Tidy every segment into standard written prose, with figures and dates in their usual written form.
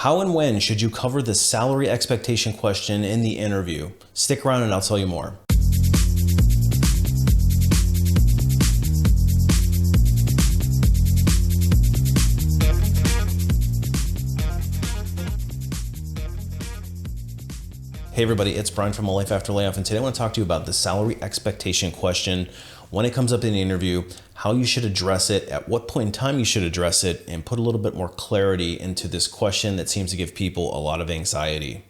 How and when should you cover the salary expectation question in the interview? Stick around and I'll tell you more. Hey everybody, it's Brian from A Life After Layoff, and today I want to talk to you about the salary expectation question, when it comes up in the interview, how you should address it, at what point in time you should address it, and put a little bit more clarity into this question that seems to give people a lot of anxiety.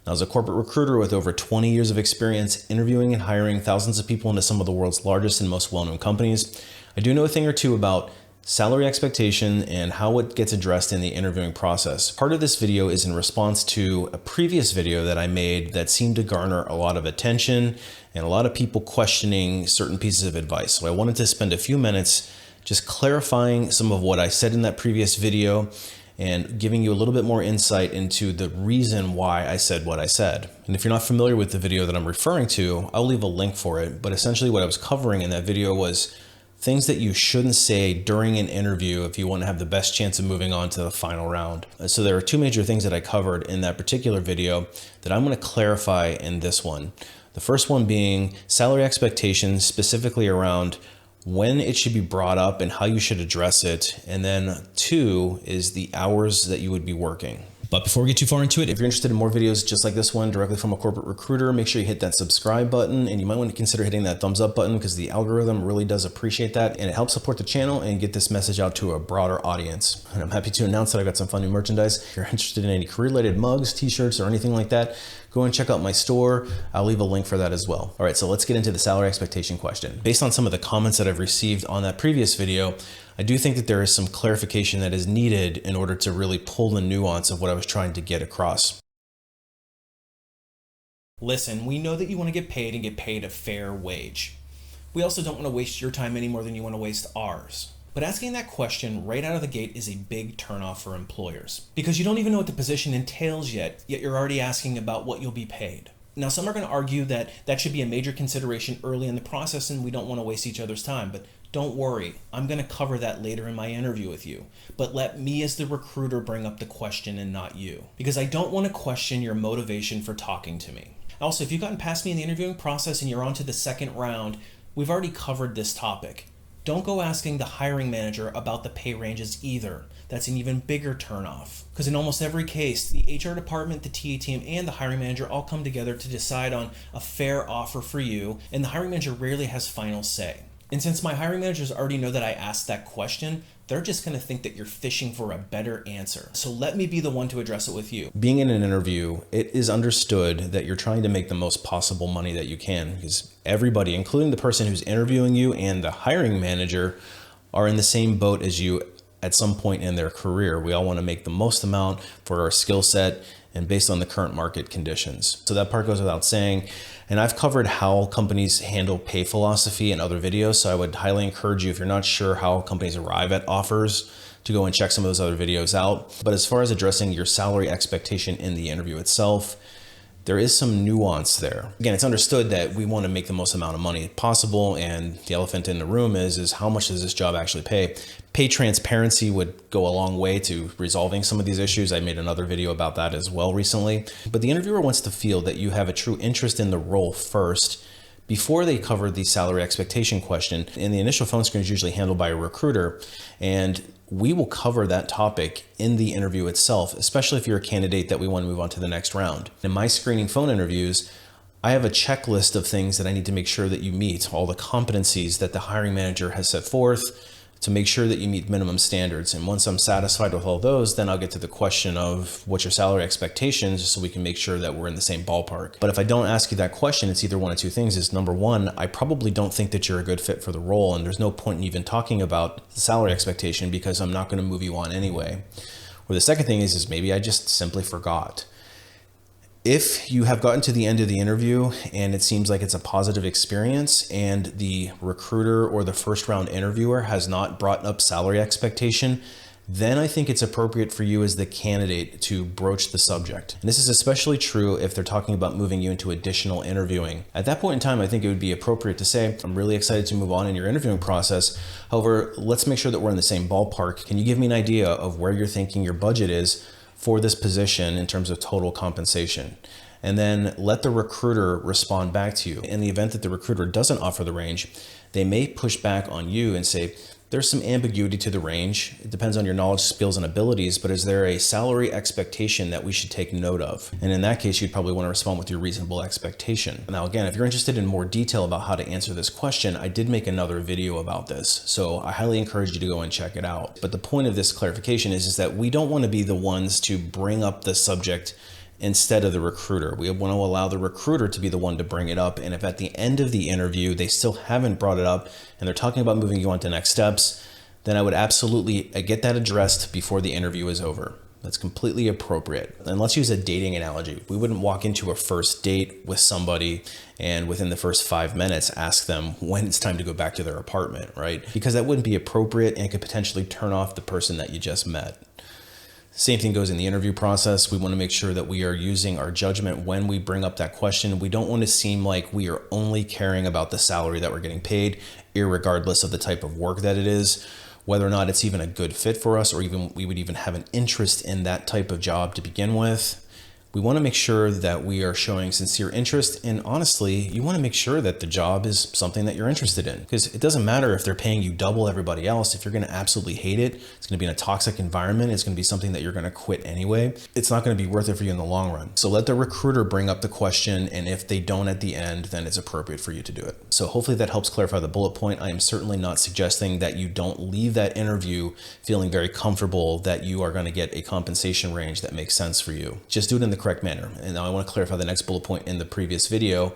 Now, as a corporate recruiter with over 20 years of experience interviewing and hiring thousands of people into some of the world's largest and most well-known companies, I do know a thing or two about salary expectation and how it gets addressed in the interviewing process. Part of this video is in response to a previous video that I made that seemed to garner a lot of attention and a lot of people questioning certain pieces of advice. So I wanted to spend a few minutes just clarifying some of what I said in that previous video and giving you a little bit more insight into the reason why I said what I said. And if you're not familiar with the video that I'm referring to, I'll leave a link for it. But essentially what I was covering in that video was things that you shouldn't say during an interview if you want to have the best chance of moving on to the final round. So there are two major things that I covered in that particular video that I'm going to clarify in this one. The first one being salary expectations, specifically around when it should be brought up and how you should address it. And then two is the hours that you would be working. But before we get too far into it, if you're interested in more videos just like this one directly from a corporate recruiter, make sure you hit that subscribe button, and you might want to consider hitting that thumbs up button because the algorithm really does appreciate that, and it helps support the channel and get this message out to a broader audience. And I'm happy to announce that I've got some fun new merchandise. If you're interested in any career-related mugs, t-shirts, or anything like that, go and check out my store. I'll leave a link for that as well. All right, so let's get into the salary expectation question. Based on some of the comments that I've received on that previous video, I do think that there is some clarification that is needed in order to really pull the nuance of what I was trying to get across. Listen, we know that you want to get paid and get paid a fair wage. We also don't want to waste your time any more than you want to waste ours. But asking that question right out of the gate is a big turnoff for employers because you don't even know what the position entails yet you're already asking about what you'll be paid. Now, some are going to argue that that should be a major consideration early in the process and we don't want to waste each other's time, but don't worry, I'm going to cover that later in my interview with you. But let me as the recruiter bring up the question and not you, because I don't want to question your motivation for talking to me. Also, if you've gotten past me in the interviewing process and you're on to the second round, we've already covered this topic. Don't go asking the hiring manager about the pay ranges either. That's an even bigger turnoff. Because in almost every case, the HR department, the TA team, and the hiring manager all come together to decide on a fair offer for you, and the hiring manager rarely has final say. And since my hiring managers already know that I asked that question, they're just going to think that you're fishing for a better answer. So let me be the one to address it with you. Being in an interview, it is understood that you're trying to make the most possible money that you can, because everybody, including the person who's interviewing you and the hiring manager, are in the same boat as you at some point in their career. We all want to make the most amount for our skill set and based on the current market conditions. So that part goes without saying. And I've covered how companies handle pay philosophy in other videos. So I would highly encourage you, if you're not sure how companies arrive at offers, to go and check some of those other videos out. But as far as addressing your salary expectation in the interview itself, there is some nuance there. Again, it's understood that we want to make the most amount of money possible, and the elephant in the room is how much does this job actually pay? Pay transparency would go a long way to resolving some of these issues. I made another video about that as well recently. But the interviewer wants to feel that you have a true interest in the role first before they cover the salary expectation question. And the initial phone screen is usually handled by a recruiter, and we will cover that topic in the interview itself, especially if you're a candidate that we want to move on to the next round. In my screening phone interviews, I have a checklist of things that I need to make sure that you meet, all the competencies that the hiring manager has set forth to make sure that you meet minimum standards. And once I'm satisfied with all those, then I'll get to the question of what's your salary expectations, so we can make sure that we're in the same ballpark. But if I don't ask you that question, it's either one of two things. Is number one, I probably don't think that you're a good fit for the role, and there's no point in even talking about the salary expectation because I'm not going to move you on anyway. Or the second thing is maybe I just simply forgot. If you have gotten to the end of the interview and it seems like it's a positive experience and the recruiter or the first round interviewer has not brought up salary expectation, then I think it's appropriate for you as the candidate to broach the subject. And this is especially true if they're talking about moving you into additional interviewing. At that point in time, I think it would be appropriate to say, I'm really excited to move on in your interviewing process. However, let's make sure that we're in the same ballpark. Can you give me an idea of where you're thinking your budget is for this position in terms of total compensation. And then let the recruiter respond back to you. In the event that the recruiter doesn't offer the range, they may push back on you and say, there's some ambiguity to the range. It depends on your knowledge, skills, and abilities, but is there a salary expectation that we should take note of? And in that case, you'd probably want to respond with your reasonable expectation. Now, again, if you're interested in more detail about how to answer this question, I did make another video about this, so I highly encourage you to go and check it out. But the point of this clarification is that we don't want to be the ones to bring up the subject instead of the recruiter. We want to allow the recruiter to be the one to bring it up. And if at the end of the interview, they still haven't brought it up and they're talking about moving you on to next steps, then I would absolutely get that addressed before the interview is over. That's completely appropriate. And let's use a dating analogy. We wouldn't walk into a first date with somebody and within the first 5 minutes ask them when it's time to go back to their apartment, right? Because that wouldn't be appropriate and could potentially turn off the person that you just met. Same thing goes in the interview process. We want to make sure that we are using our judgment when we bring up that question. We don't want to seem like we are only caring about the salary that we're getting paid, irregardless of the type of work that it is, whether or not it's even a good fit for us, or even we would even have an interest in that type of job to begin with. We want to make sure that we are showing sincere interest, and honestly, you want to make sure that the job is something that you're interested in, because it doesn't matter if they're paying you double everybody else. If you're going to absolutely hate it, it's going to be in a toxic environment, it's going to be something that you're going to quit anyway. It's not going to be worth it for you in the long run. So let the recruiter bring up the question, and if they don't at the end, then it's appropriate for you to do it. So hopefully that helps clarify the bullet point. I am certainly not suggesting that you don't leave that interview feeling very comfortable that you are going to get a compensation range that makes sense for you. Just do it in the correct manner. And now I want to clarify the next bullet point in the previous video,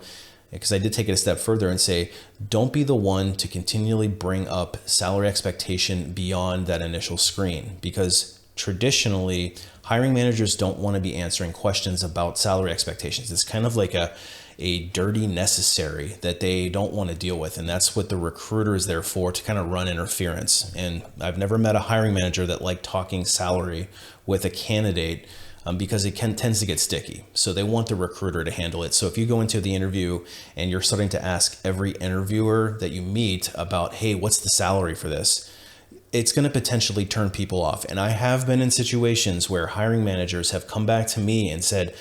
because I did take it a step further and say, don't be the one to continually bring up salary expectation beyond that initial screen, because traditionally hiring managers don't want to be answering questions about salary expectations. It's kind of like a dirty necessary that they don't want to deal with. And that's what the recruiter is there for, to kind of run interference. And I've never met a hiring manager that liked talking salary with a candidate, because it tends to get sticky. So they want the recruiter to handle it. So if you go into the interview and you're starting to ask every interviewer that you meet about, hey, what's the salary for this? It's going to potentially turn people off. And I have been in situations where hiring managers have come back to me and said,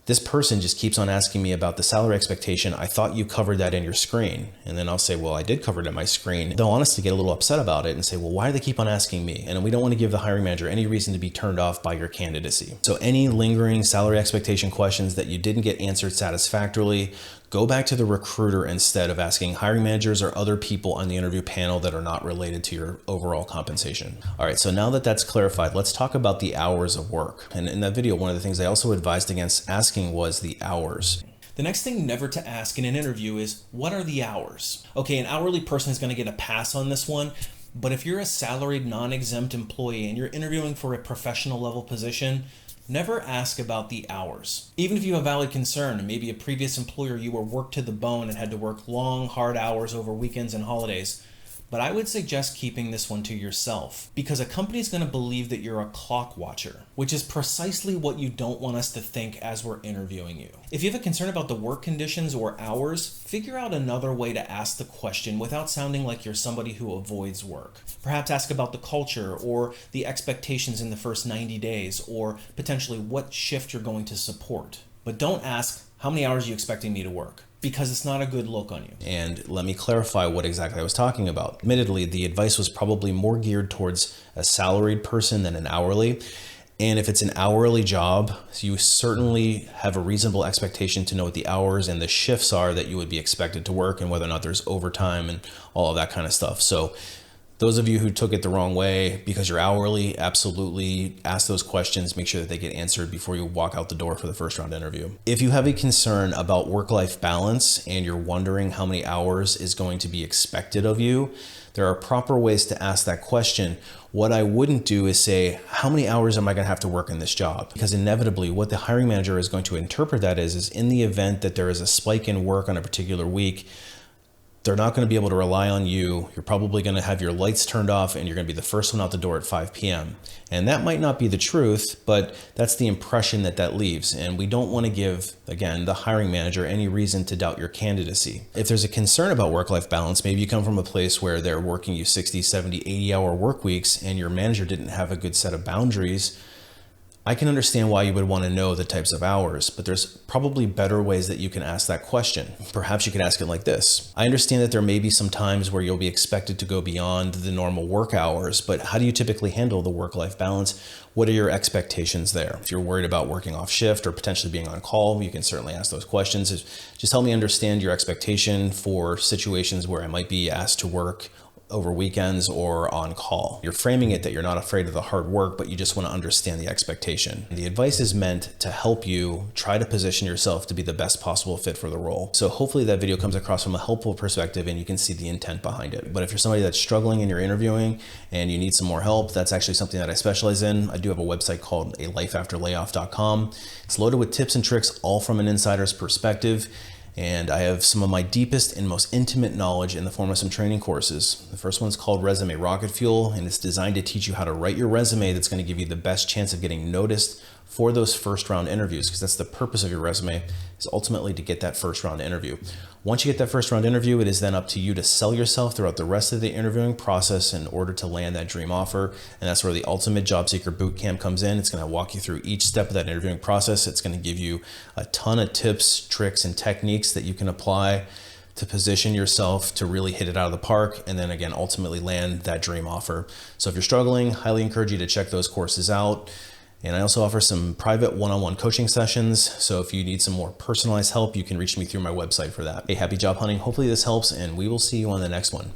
this person just keeps on asking me about the salary expectation. I thought you covered that in your screen. And then I'll say, well, I did cover it in my screen. They'll honestly get a little upset about it and say, well, why do they keep on asking me? And we don't want to give the hiring manager any reason to be turned off by your candidacy. So any lingering salary expectation questions that you didn't get answered satisfactorily, go back to the recruiter instead of asking hiring managers or other people on the interview panel that are not related to your overall compensation. All right, so now that that's clarified, let's talk about the hours of work. And in that video, one of the things I also advised against asking was the hours. The next thing never to ask in an interview is, what are the hours? Okay, an hourly person is going to get a pass on this one, but if you're a salaried non-exempt employee and you're interviewing for a professional level position, never ask about the hours. Even if you have valid concern and maybe a previous employer you were worked to the bone and had to work long, hard hours over weekends and holidays, but I would suggest keeping this one to yourself, because a company is going to believe that you're a clock watcher, which is precisely what you don't want us to think as we're interviewing you. If you have a concern about the work conditions or hours, figure out another way to ask the question without sounding like you're somebody who avoids work. Perhaps ask about the culture or the expectations in the first 90 days, or potentially what shift you're going to support. But don't ask, how many hours are you expecting me to work? Because it's not a good look on you. And let me clarify what exactly I was talking about. Admittedly, the advice was probably more geared towards a salaried person than an hourly. And if it's an hourly job, you certainly have a reasonable expectation to know what the hours and the shifts are that you would be expected to work, and whether or not there's overtime and all of that kind of stuff. So those of you who took it the wrong way because you're hourly, absolutely ask those questions. Make sure that they get answered before you walk out the door for the first round interview. If you have a concern about work-life balance and you're wondering how many hours is going to be expected of you, there are proper ways to ask that question. What I wouldn't do is say, how many hours am I going to have to work in this job? Because inevitably what the hiring manager is going to interpret that is in the event that there is a spike in work on a particular week, they're not going to be able to rely on you. You're probably going to have your lights turned off and you're going to be the first one out the door at 5 p.m. And that might not be the truth, but that's the impression that that leaves. And we don't want to give, again, the hiring manager any reason to doubt your candidacy. If there's a concern about work-life balance, maybe you come from a place where they're working you 60, 70, 80-hour work weeks and your manager didn't have a good set of boundaries, I can understand why you would want to know the types of hours, but there's probably better ways that you can ask that question. Perhaps you could ask it like this. I understand that there may be some times where you'll be expected to go beyond the normal work hours, but how do you typically handle the work-life balance? What are your expectations there? If you're worried about working off shift or potentially being on call, you can certainly ask those questions. Just help me understand your expectation for situations where I might be asked to work over weekends or on call. You're framing it that you're not afraid of the hard work, but you just want to understand the expectation. The advice is meant to help you try to position yourself to be the best possible fit for the role. So hopefully that video comes across from a helpful perspective and you can see the intent behind it. But if you're somebody that's struggling in your interviewing and you need some more help, that's actually something that I specialize in. I do have a website called alifeafterlayoff.com. It's loaded with tips and tricks, all from an insider's perspective. And I have some of my deepest and most intimate knowledge in the form of some training courses. The first one's called Resume Rocketfuel, and it's designed to teach you how to write your resume that's going to give you the best chance of getting noticed for those first round interviews, because that's the purpose of your resume, is ultimately to get that first round interview. Once you get that first round interview, it is then up to you to sell yourself throughout the rest of the interviewing process in order to land that dream offer. And that's where the Ultimate Job Seeker Bootcamp comes in. It's going to walk you through each step of that interviewing process. It's going to give you a ton of tips, tricks, and techniques that you can apply to position yourself to really hit it out of the park, and then again, ultimately land that dream offer. So if you're struggling, highly encourage you to check those courses out. And I also offer some private one-on-one coaching sessions. So if you need some more personalized help, you can reach me through my website for that. Hey, happy job hunting. Hopefully this helps, and we will see you on the next one.